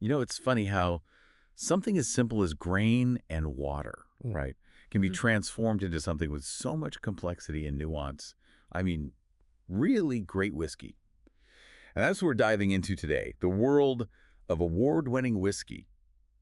It's funny how something as simple as grain and water, right, can be Mhm. transformed into something with so much complexity and nuance. I mean, really great whiskey. And that's what we're diving into today, the world of award-winning whiskey,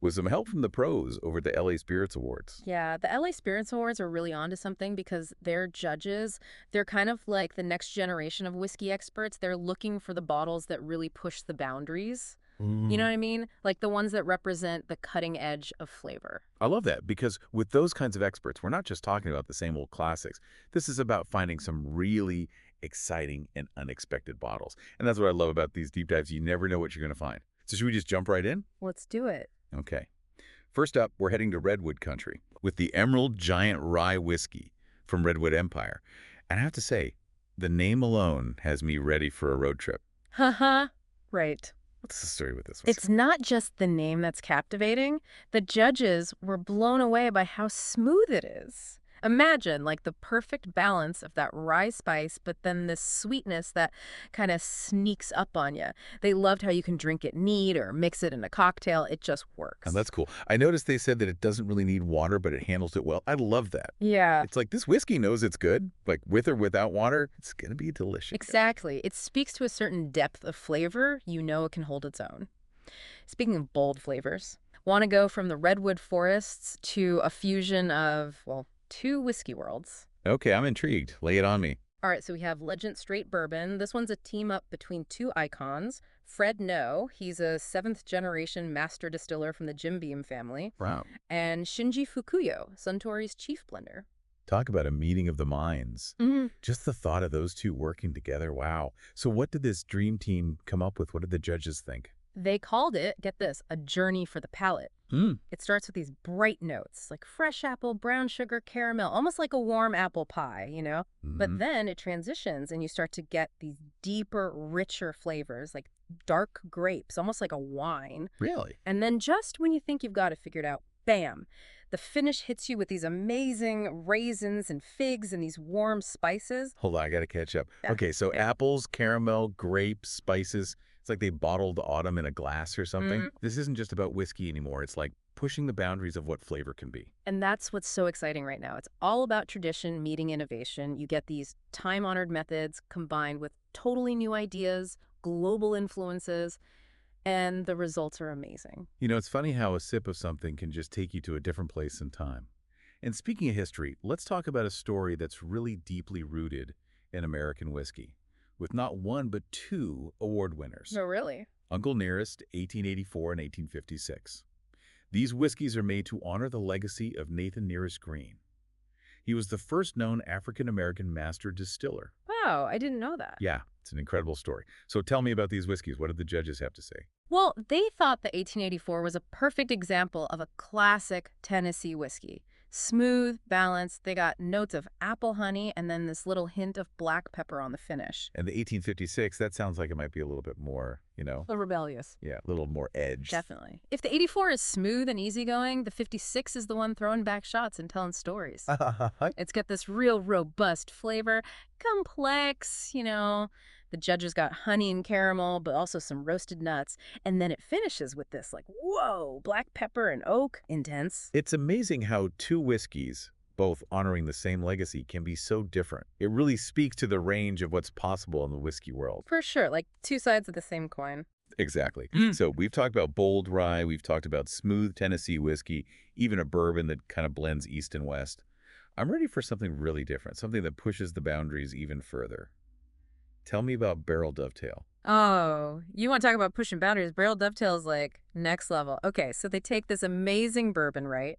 with some help from the pros over at the LA Spirits Awards. Yeah, the LA Spirits Awards are really onto something because their judges, they're kind of like the next generation of whiskey experts. They're looking for the bottles that really push the boundaries. You know Mm. what I mean? Like the ones that represent the cutting edge of flavor. I love that because with those kinds of experts, we're not just talking about the same old classics. This is about finding some really exciting and unexpected bottles. And that's what I love about these deep dives. You never know what you're going to find. So should we just jump right in? Let's do it. Okay. First up, we're heading to Redwood Country with the Emerald Giant Rye Whiskey from Redwood Empire. And I have to say, the name alone has me ready for a road trip. Haha. Right. What's the story with this one? It's not just the name that's captivating. The judges were blown away by how smooth it is. Imagine like the perfect balance of that rye spice, but then this sweetness that kind of sneaks up on you. They loved how you can drink it neat or mix it in a cocktail. It just And works. that's cool. I noticed they said that it doesn't really need water, but it handles it well. I love that. Yeah, It's like this whiskey knows it's good. Like with or without water, it's going to be delicious. exactly. It speaks to a certain depth of flavor. You know it can hold its own. Speaking of bold flavors, want to go from the redwood forests to a fusion of, well, two whiskey worlds. Okay, I'm intrigued. Lay it on me. All right, so we have Legend Straight Bourbon. This one's a team up between two icons. Fred No, he's a seventh generation master distiller from the Jim Beam family, Wow. and Shinji Fukuyo, Suntory's chief blender. Talk about a meeting of the minds. Mhm. Just the thought of those two working together. Wow. So what did this dream team come up with? What did the judges think? They called it, get this, a journey for the palate. Hmm. It starts with these bright notes, like fresh apple, brown sugar, caramel, almost like a warm apple pie, you know? But Hmm. then it transitions and you start to get these deeper, richer flavors, like dark grapes, almost like a wine. Really? And then just when you think you've got it figured out, bam, the finish hits you with these amazing raisins and figs and these warm spices. Hold on, I got to catch up. Yeah. Okay, so Okay. apples, caramel, grapes, spices. It's like they bottled autumn in a glass or something. Mhm. This isn't just about whiskey anymore. It's like pushing the boundaries of what flavor can be. And that's what's so exciting right now. It's all about tradition meeting innovation. You get these time-honored methods combined with totally new ideas, global influences, and the results are amazing. It's funny how a sip of something can just take you to a different place in time. And speaking of history, let's talk about a story that's really deeply rooted in American whiskey, with not one but two award winners. No, really? Uncle Nearest, 1884 and 1856. These whiskeys are made to honor the legacy of Nathan Nearest Green. He was the first known African-American master distiller. Wow, I didn't know that. Yeah, it's an incredible story. So tell me about these whiskeys. What did the judges have to say? Well, they thought the 1884 was a perfect example of a classic Tennessee whiskey. Smooth, balanced, they got notes of apple honey and then this little hint of black pepper on the finish. And the 1856, that sounds like it might be a little bit more, The rebellious. yeah, a little more edge. Definitely. If the 84 is smooth and easygoing, the 56 is the one throwing back shots and telling stories. It's got this real robust flavor, complex. The judges got honey and caramel, but also some roasted nuts. And then it finishes with this, like, whoa, black pepper and oak. Intense. It's amazing how two whiskeys, both honoring the same legacy, can be so different. It really speaks to the range of what's possible in the whiskey world. For sure, like two sides of the same coin. Exactly. Mm. So we've talked about bold rye, we've talked about smooth Tennessee whiskey, even a bourbon that kind of blends east and west. I'm ready for something really different, something that pushes the boundaries even further. Tell me about Barrel Dovetail. Oh, you want to talk about pushing boundaries? Barrel Dovetail is like next level. Okay, so they take this amazing bourbon, right?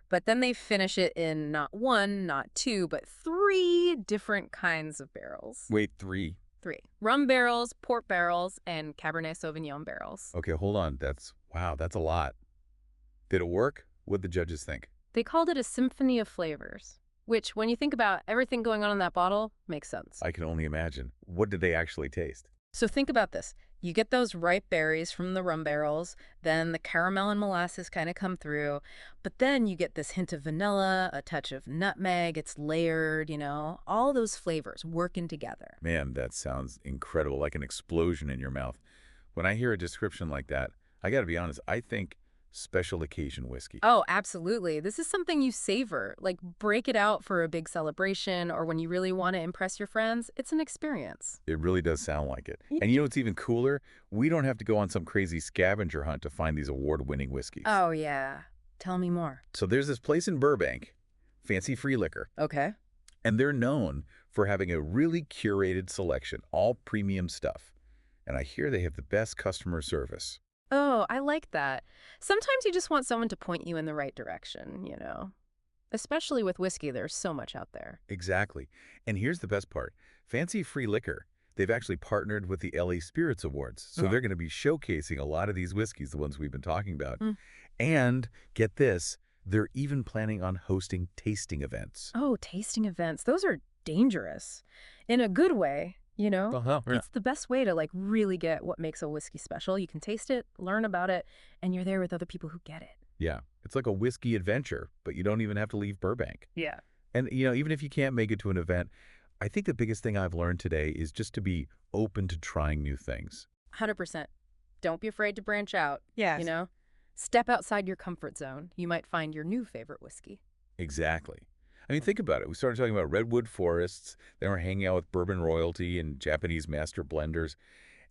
But then they finish it in not one, not two, but three different kinds of barrels. Wait, three. Three. Rum barrels, port barrels, and Cabernet Sauvignon barrels. Okay, hold on. Wow, that's a lot. Did it work? What'd the judges think? They called it a symphony of flavors, which, when you think about everything going on in that bottle, makes sense. I can only imagine. What did they actually taste? So think about this. You get those ripe berries from the rum barrels, then the caramel and molasses kind of come through, but then you get this hint of vanilla, a touch of nutmeg, it's layered, all those flavors working together. Man, that sounds incredible, like an explosion in your mouth. When I hear a description like that, I got to be honest, I think special occasion whiskey. Oh, absolutely. This is something you savor. Like, break it out for a big celebration or when you really want to impress your friends. It's an experience. It really does sound like it. Ye- And you know what's even cooler? We don't have to go on some crazy scavenger hunt to find these award-winning whiskeys. Oh, yeah. Tell me more. So there's this place in Burbank, Fancy Free Liquor, Okay. and they're known for having a really curated selection, all premium stuff. And I hear they have the best customer service. Oh, I like that. Sometimes you just want someone to point you in the right direction. Especially with whiskey, there's so much out there. Exactly. And here's the best part. Fancy Free Liquor, they've actually partnered with the LA Spirits Awards. So Oh. they're going to be showcasing a lot of these whiskeys, the ones we've been talking about. Mm. And get this, they're even planning on hosting tasting events. Oh, tasting events. Those are dangerous. In a good way. Uh-huh. It's the best way to really get what makes a whiskey special. You can taste it, learn about it, and you're there with other people who get it. Yeah. It's like a whiskey adventure, but you don't even have to leave Burbank. Yeah. And, even if you can't make it to an event, I think the biggest thing I've learned today is just to be open to trying new things. 100%. Don't be afraid to branch out. Yes. Step outside your comfort zone. You might find your new favorite whiskey. Exactly. I mean, think about it. We started talking about redwood forests, then we're hanging out with bourbon royalty and Japanese master blenders,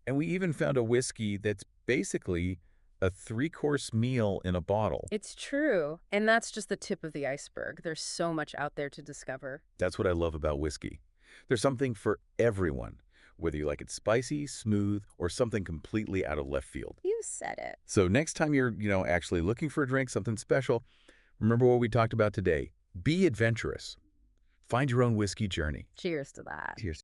and we even found a whiskey that's basically a three-course meal in a bottle. It's true. And that's just the tip of the iceberg. There's so much out there to discover. That's what I love about whiskey. There's something for everyone, whether you like it spicy, smooth, or something completely out of left field. You said it. So next time you're, actually looking for a drink, something special, remember what we talked about today. Be adventurous. Find your own whiskey journey. Cheers to that. Cheers.